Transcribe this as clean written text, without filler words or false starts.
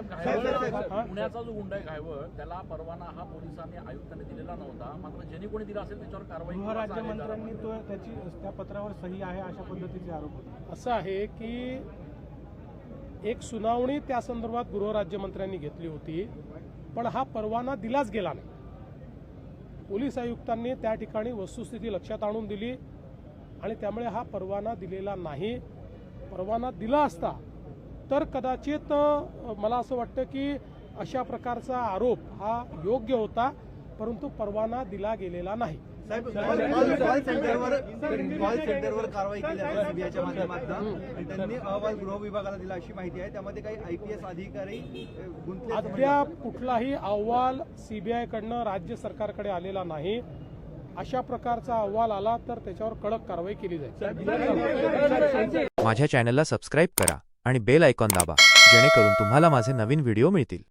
पुण्याचा जो गुंडा आहे घायवळ त्याला परवाना हा पोलिसांनी आयुक्तांनी दिलेला नव्हता, मात्र ज्यांनी कोणी दिला असेल त्याच्यावर कारवाई गृहराज्यमंत्र्यांनी तो त्याची त्या पत्रावर सही आहे अशा पद्धतीचे आरोप होते। असं आहे की एक सुनावणी त्या संदर्भात गृहराज्यमंत्र्यांनी घेतली होती, पण हा परवाना दिलाच गेला नाही। पोलीस आयुक्तांनी त्या ठिकाणी वस्तुस्थिती लक्षात आणून दिली आणि त्यामुळे हा परवाना दिलेला नाही। परवाना दिला असता तर कदाचित मला असं वाटतं की अशा प्रकारचा आरोप हा योग्य होता, परंतु परवाना दिला गेलेला नाही। कॉल सेंटरवर कारवाई केली आहे सीबीआयच्या माध्यमातून। त्यांनी अहवाल गृह विभागाला दिला अशी माहिती आहे, त्यामध्ये काही आयपीएस अधिकारी गुंतले। अद्याप कुठलाही अहवाल सीबीआय कडनं राज्य सरकारकडे आलेला नाही। अशा प्रकारचा अहवाल आला तर त्याच्यावर कडक कारवाई केली जाईल। माझ्या चॅनलला सबस्क्राईब करा आणि बेल आयकॉन दाबा, जेणेकरून तुम्हाला माझे नवीन व्हिडिओ मिळतील।